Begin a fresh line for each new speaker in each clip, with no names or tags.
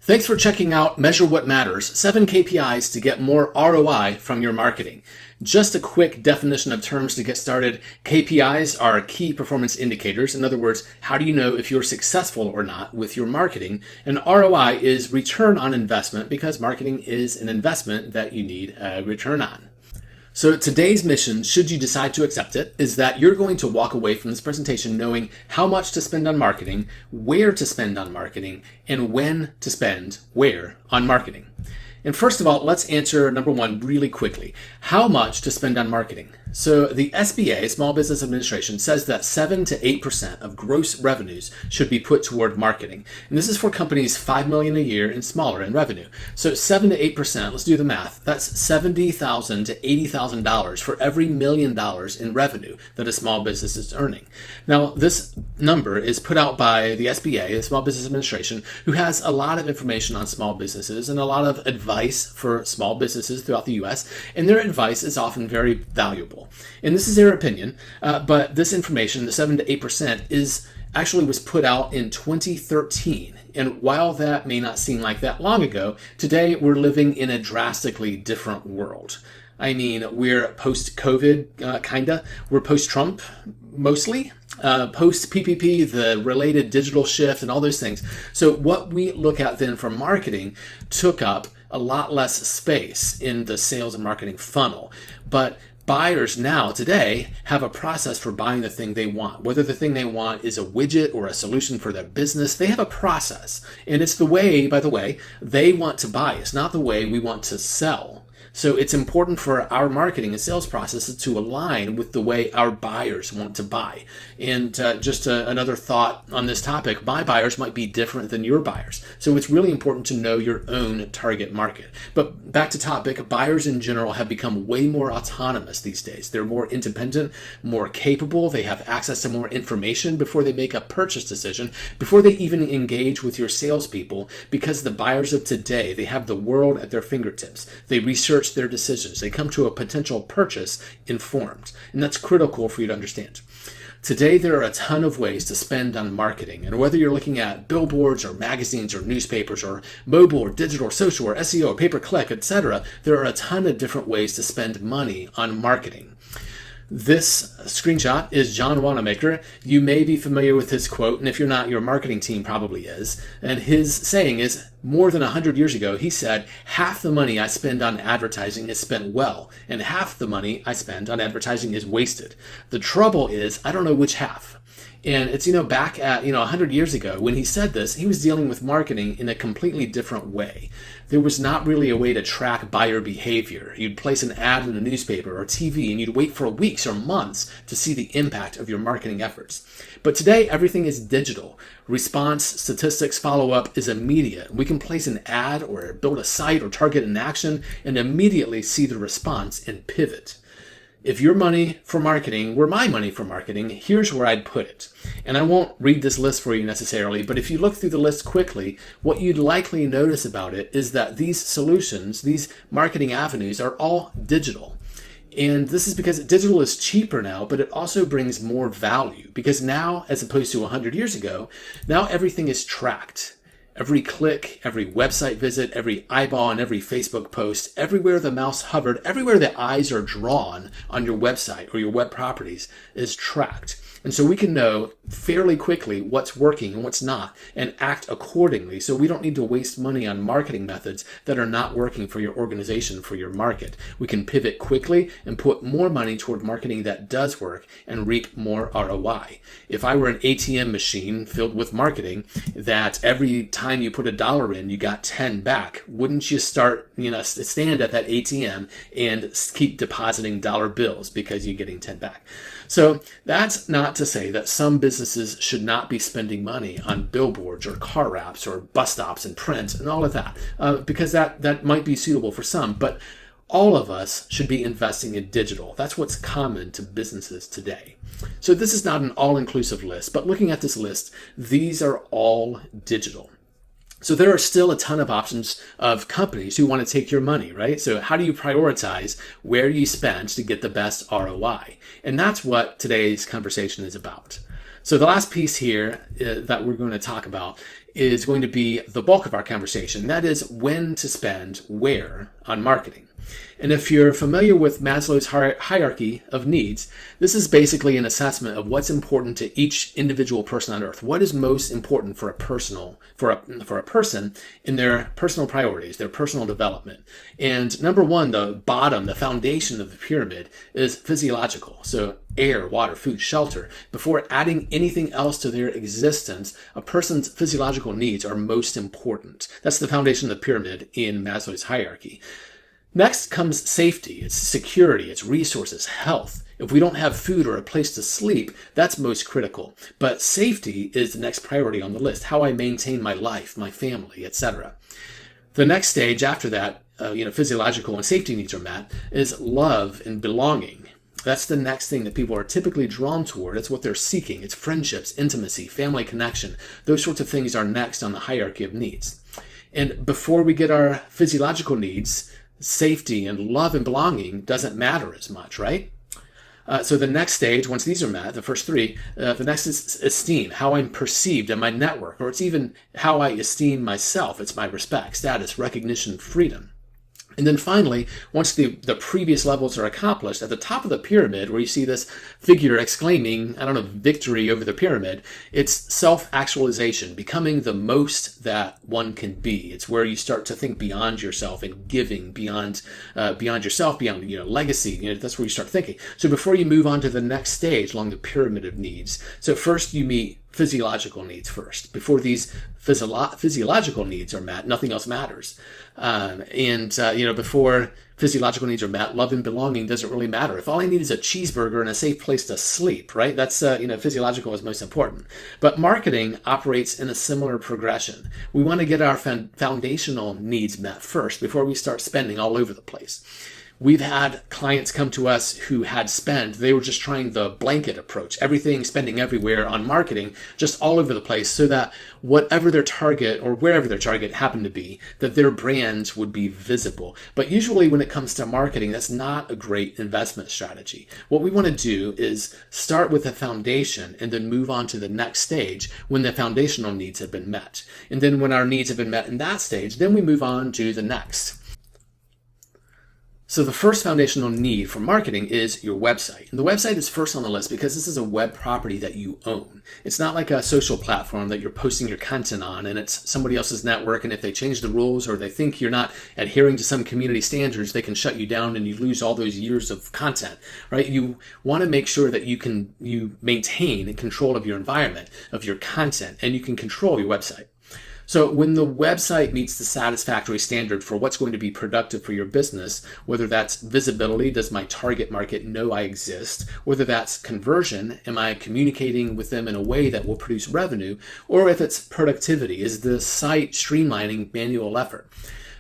Thanks for checking out Measure What Matters, 7 KPIs to get more ROI from your marketing. Just a quick definition of terms to get started. KPIs are key performance indicators. In other words, how do you know if you're successful or not with your marketing? And ROI is return on investment, because marketing is an investment that you need a return on. So today's mission, should you decide to accept it, is that you're going to walk away from this presentation knowing how much to spend on marketing, where to spend on marketing, and when to spend where on marketing. And first of all, let's answer number one really quickly. How much to spend on marketing? So the SBA, Small Business Administration, says that 7 to 8% of gross revenues should be put toward marketing. And this is for companies $5 million a year and smaller in revenue. So 7 to 8%, let's do the math. That's $70,000 to $80,000 for every $1 million in revenue that a small business is earning. Now, this number is put out by the SBA, the Small Business Administration, who has a lot of information on small businesses and a lot of advice for small businesses throughout the U.S., and their advice is often very valuable. And this is their opinion, but this information, the 7 to 8%, was put out in 2013. And while that may not seem like that long ago, today we're living in a drastically different world. I mean, we're post-COVID, kinda. We're post-Trump, mostly. Post-PPP, the related digital shift and all those things. So what we look at then for marketing took up a lot less space in the sales and marketing funnel. But buyers now, today, have a process for buying the thing they want. Whether the thing they want is a widget or a solution for their business, they have a process. And it's the way, by the way, they want to buy. It's not the way we want to sell. So it's important for our marketing and sales processes to align with the way our buyers want to buy. And just another thought on this topic, my buyers might be different than your buyers. So it's really important to know your own target market. But back to topic, buyers in general have become way more autonomous these days. They're more independent, more capable. They have access to more information before they make a purchase decision, before they even engage with your salespeople, because the buyers of today, they have the world at their fingertips. They research their decisions. They come to a potential purchase informed. And that's critical for you to understand. Today, there are a ton of ways to spend on marketing. And whether you're looking at billboards or magazines or newspapers or mobile or digital or social or SEO or pay-per-click, etc., there are a ton of different ways to spend money on marketing. This screenshot is John Wanamaker. You may be familiar with his quote, and if you're not, your marketing team probably is. And his saying is, more than 100 years ago, he said, half the money I spend on advertising is spent well, and half the money I spend on advertising is wasted. The trouble is, I don't know which half. And it's, back at, 100 years ago, when he said this, he was dealing with marketing in a completely different way. There was not really a way to track buyer behavior. You'd place an ad in a newspaper or TV, and you'd wait for weeks or months to see the impact of your marketing efforts. But today, everything is digital. Response, statistics, follow-up is immediate. We can place an ad or build a site or target an action and immediately see the response and pivot. If your money for marketing were my money for marketing, here's where I'd put it. And I won't read this list for you necessarily, but if you look through the list quickly, what you'd likely notice about it is that these solutions, these marketing avenues, are all digital. And this is because digital is cheaper now, but it also brings more value. Because now, as opposed to 100 years ago, now everything is tracked. Every click, every website visit, every eyeball on every Facebook post, everywhere the mouse hovered, everywhere the eyes are drawn on your website or your web properties is tracked. And so we can know fairly quickly what's working and what's not and act accordingly. So we don't need to waste money on marketing methods that are not working for your organization, for your market. We can pivot quickly and put more money toward marketing that does work and reap more ROI. If I were an ATM machine filled with marketing that every time you put $1 in, you got 10 back, wouldn't you start, stand at that ATM and keep depositing dollar bills because you're getting 10 back? So that's not to say that some businesses should not be spending money on billboards or car wraps or bus stops and print and all of that, because that might be suitable for some, but all of us should be investing in digital. That's what's common to businesses today. So this is not an all-inclusive list, but looking at this list, these are all digital. So there are still a ton of options of companies who want to take your money, right? So how do you prioritize where you spend to get the best ROI? And that's what today's conversation is about. So the last piece here that we're going to talk about is going to be the bulk of our conversation. That is when to spend where on marketing. And if you're familiar with Maslow's hierarchy of needs, this is basically an assessment of what's important to each individual person on earth. What is most important for a person in their personal priorities, their personal development. And number one, the bottom, the foundation of the pyramid is physiological. So air, water, food, shelter. Before adding anything else to their existence, a person's physiological needs are most important. That's the foundation of the pyramid in Maslow's hierarchy. Next comes safety, it's security, it's resources, health. If we don't have food or a place to sleep, that's most critical. But safety is the next priority on the list, how I maintain my life, my family, etc. The next stage after that, physiological and safety needs are met, is love and belonging. That's the next thing that people are typically drawn toward. It's what they're seeking. It's friendships, intimacy, family connection. Those sorts of things are next on the hierarchy of needs. And before we get our physiological needs, safety and love and belonging doesn't matter as much, right? So the next stage, once these are met, the first three, the next is esteem, how I'm perceived in my network, or it's even how I esteem myself. It's my respect, status, recognition, freedom. And then finally, once the previous levels are accomplished, at the top of the pyramid, where you see this figure exclaiming, victory over the pyramid, it's self-actualization, becoming the most that one can be. It's where you start to think beyond yourself and giving beyond yourself, beyond legacy. That's where you start thinking. So before you move on to the next stage along the pyramid of needs, so first you meet physiological needs first. Before these physiological needs are met, nothing else matters. Before physiological needs are met, love and belonging doesn't really matter. If all I need is a cheeseburger and a safe place to sleep, right? That's, physiological is most important. But marketing operates in a similar progression. We want to get our foundational needs met first before we start spending all over the place. We've had clients come to us who had spend. They were just trying the blanket approach, everything, spending everywhere on marketing, just all over the place, so that whatever their target or wherever their target happened to be, that their brands would be visible. But usually when it comes to marketing, that's not a great investment strategy. What we want to do is start with a foundation and then move on to the next stage when the foundational needs have been met. And then when our needs have been met in that stage, then we move on to the next. So the first foundational need for marketing is your website. And the website is first on the list because this is a web property that you own. It's not like a social platform that you're posting your content on and it's somebody else's network, and if they change the rules or they think you're not adhering to some community standards, they can shut you down and you lose all those years of content, right? You want to make sure that you maintain control of your environment, of your content, and you can control your website. So when the website meets the satisfactory standard for what's going to be productive for your business, whether that's visibility, does my target market know I exist? Whether that's conversion, am I communicating with them in a way that will produce revenue? Or if it's productivity, is the site streamlining manual effort?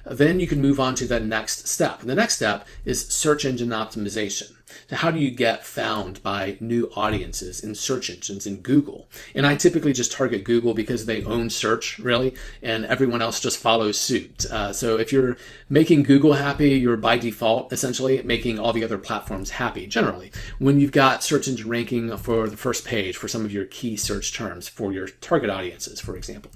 Then you can move on to the next step. And the next step is search engine optimization. So how do you get found by new audiences in search engines in Google? And I typically just target Google because they own search, really, and everyone else just follows suit. So if you're making Google happy, you're by default essentially making all the other platforms happy, generally. When you've got search engine ranking for the first page for some of your key search terms for your target audiences, for example.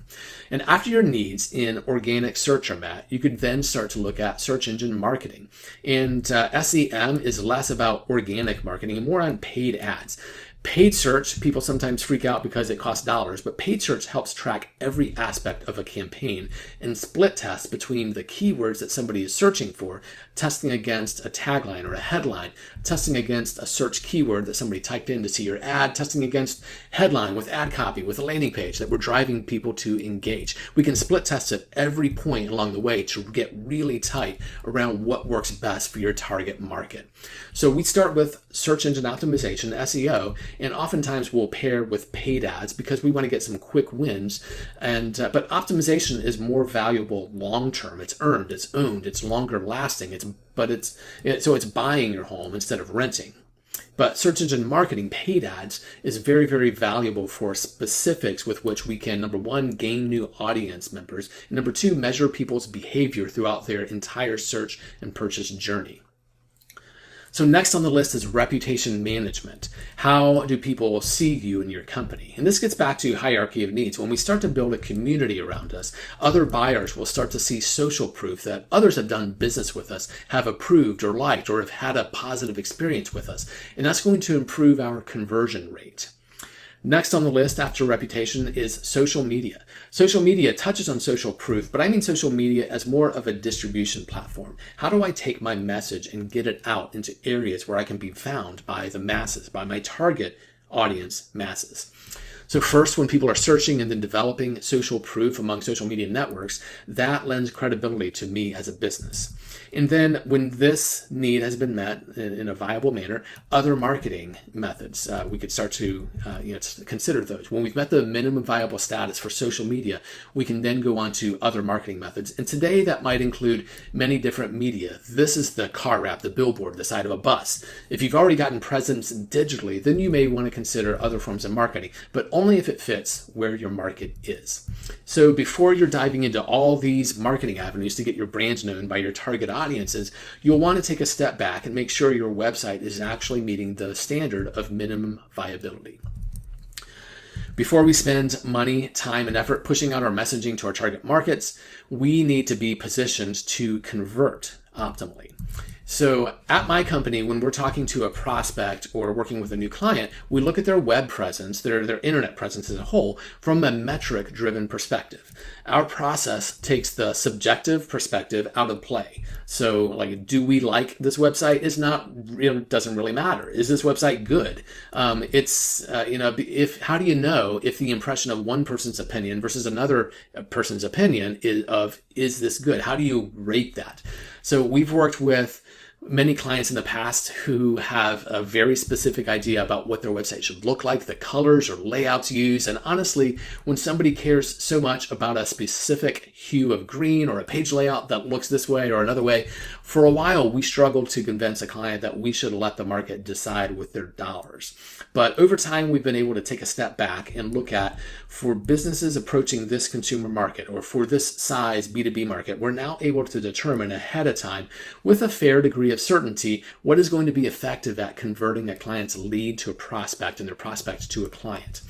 And after your needs in organic search are met, you could then start to look at search engine marketing. And SEM is less about organic marketing and more on paid ads. Paid search, people sometimes freak out because it costs dollars, but paid search helps track every aspect of a campaign and split test between the keywords that somebody is searching for, testing against a tagline or a headline, testing against a search keyword that somebody typed in to see your ad, testing against headline with ad copy, with a landing page that we're driving people to engage. We can split test at every point along the way to get really tight around what works best for your target market. So we start with search engine optimization, SEO, and oftentimes we'll pair with paid ads because we want to get some quick wins. But optimization is more valuable long term. It's earned, it's owned, it's longer lasting. So it's buying your home instead of renting. But search engine marketing, paid ads, is very, very valuable for specifics with which we can, number one, gain new audience members, and number two, measure people's behavior throughout their entire search and purchase journey. So next on the list is reputation management. How do people see you and your company? And this gets back to hierarchy of needs. When we start to build a community around us, other buyers will start to see social proof that others have done business with us, have approved or liked, or have had a positive experience with us. And that's going to improve our conversion rate. Next on the list after reputation is social media. Social media touches on social proof, but I mean social media as more of a distribution platform. How do I take my message and get it out into areas where I can be found by the masses, by my target audience masses? So first, when people are searching and then developing social proof among social media networks, that lends credibility to me as a business. And then when this need has been met in a viable manner, other marketing methods, we could start to consider those. When we've met the minimum viable status for social media, we can then go on to other marketing methods. And today that might include many different media. This is the car wrap, the billboard, the side of a bus. If you've already gotten presence digitally, then you may want to consider other forms of marketing, but only if it fits where your market is. So before you're diving into all these marketing avenues to get your brand known by your target audiences, you'll want to take a step back and make sure your website is actually meeting the standard of minimum viability. Before we spend money, time, and effort pushing out our messaging to our target markets, we need to be positioned to convert optimally. So at my company, when we're talking to a prospect or working with a new client, we look at their web presence, their internet presence as a whole, from a metric-driven perspective. Our process takes the subjective perspective out of play. So, like, do we like this website? Doesn't really matter. Is this website good? How do you know if the impression of one person's opinion versus another person's opinion is this good? How do you rate that? So we've worked with many clients in the past who have a very specific idea about what their website should look like, the colors or layouts used. And honestly, when somebody cares so much about a specific hue of green or a page layout that looks this way or another way, for a while we struggled to convince a client that we should let the market decide with their dollars. But over time, we've been able to take a step back and look at, for businesses approaching this consumer market or for this size B2B market, we're now able to determine ahead of time with a fair degree of certainty what is going to be effective at converting a client's lead to a prospect and their prospect to a client.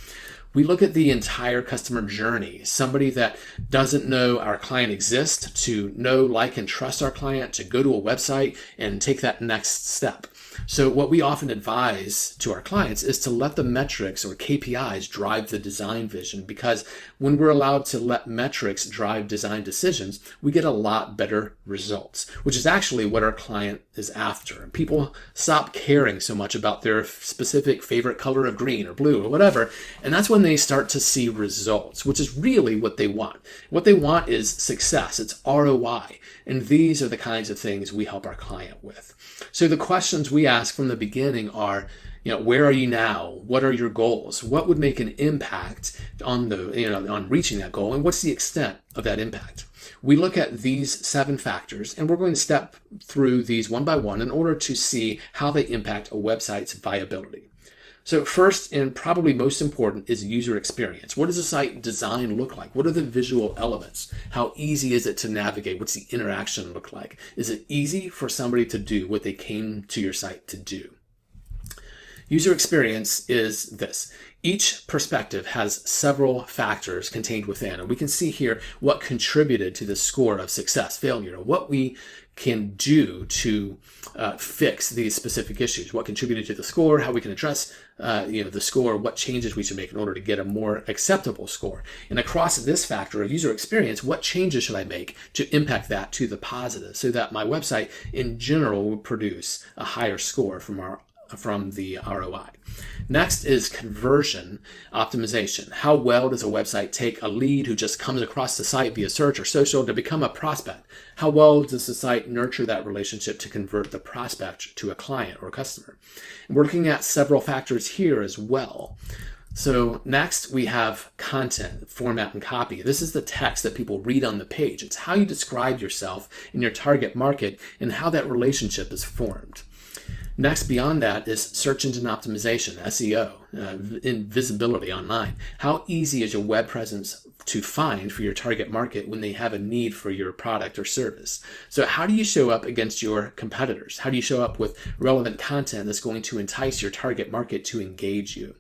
We look at the entire customer journey, somebody that doesn't know our client exists, to know, like, and trust our client, to go to a website and take that next step. So what we often advise to our clients is to let the metrics or KPIs drive the design vision, because when we're allowed to let metrics drive design decisions, we get a lot better results, which is actually what our client is after. People stop caring so much about their specific favorite color of green or blue or whatever, and that's when they start to see results, which is really what they want. What they want is success. It's ROI. And these are the kinds of things we help our client with. So the questions we ask from the beginning are, where are you now? What are your goals? What would make an impact on on reaching that goal? And what's the extent of that impact? We look at these 7 factors, and we're going to step through these one by one in order to see how they impact a website's viability. So first, and probably most important, is user experience. What does the site design look like? What are the visual elements? How easy is it to navigate? What's the interaction look like? Is it easy for somebody to do what they came to your site to do? User experience is this. Each perspective has several factors contained within, and we can see here what contributed to the score of success, failure, what we can do to fix these specific issues, what contributed to the score, how we can address the score, what changes we should make in order to get a more acceptable score. And across this factor of user experience, what changes should I make to impact that to the positive so that my website in general will produce a higher score from the ROI. Next is conversion optimization. How well does a website take a lead who just comes across the site via search or social to become a prospect? How well does the site nurture that relationship to convert the prospect to a client or a customer? And we're looking at several factors here as well. So next we have content, format, and copy. This is the text that people read on the page. It's how you describe yourself in your target market and how that relationship is formed. Next, beyond that, is search engine optimization, SEO, in visibility online. How easy is your web presence to find for your target market when they have a need for your product or service? So how do you show up against your competitors? How do you show up with relevant content that's going to entice your target market to engage you?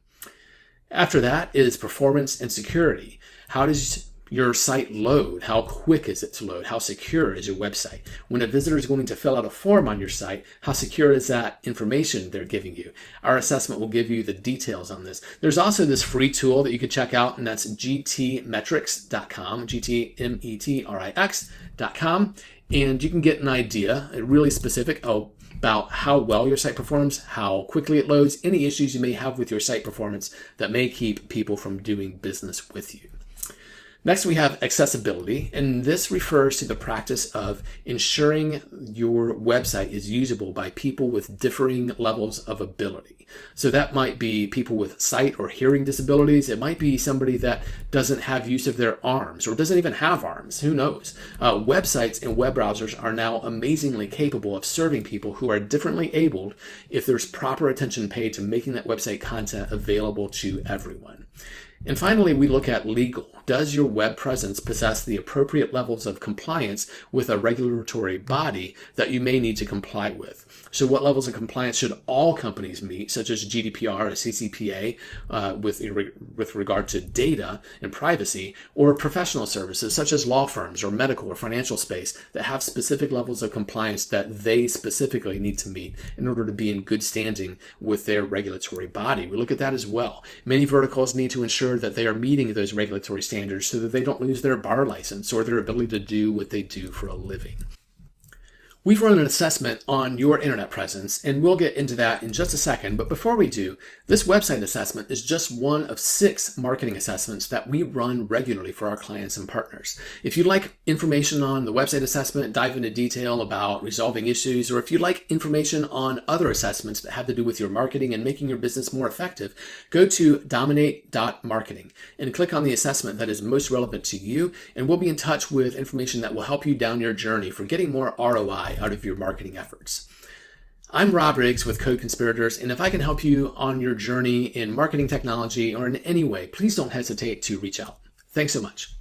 After that is performance and security. How does your site load? How quick is it to load? How secure is your website? When a visitor is going to fill out a form on your site, how secure is that information they're giving you? Our assessment will give you the details on this. There's also this free tool that you can check out, and that's gtmetrix.com, gtmetrix.com, and you can get an idea, really specific, about how well your site performs, how quickly it loads, any issues you may have with your site performance that may keep people from doing business with you. Next, we have accessibility, and this refers to the practice of ensuring your website is usable by people with differing levels of ability. So that might be people with sight or hearing disabilities. It might be somebody that doesn't have use of their arms or doesn't even have arms. Who knows? Websites and web browsers are now amazingly capable of serving people who are differently abled if there's proper attention paid to making that website content available to everyone. And finally, we look at legal. Does your web presence possess the appropriate levels of compliance with a regulatory body that you may need to comply with? So what levels of compliance should all companies meet, such as GDPR or CCPA, with regard to data and privacy, or professional services such as law firms or medical or financial space that have specific levels of compliance that they specifically need to meet in order to be in good standing with their regulatory body? We look at that as well. Many verticals need to ensure that they are meeting those regulatory standards so that they don't lose their bar license or their ability to do what they do for a living. We've run an assessment on your internet presence, and we'll get into that in just a second. But before we do, this website assessment is just one of 6 marketing assessments that we run regularly for our clients and partners. If you'd like information on the website assessment, dive into detail about resolving issues, or if you'd like information on other assessments that have to do with your marketing and making your business more effective, go to dominate.marketing and click on the assessment that is most relevant to you, and we'll be in touch with information that will help you down your journey for getting more ROI out of your marketing efforts. I'm Rob Riggs with Code Conspirators, and if I can help you on your journey in marketing technology or in any way, please don't hesitate to reach out. Thanks so much.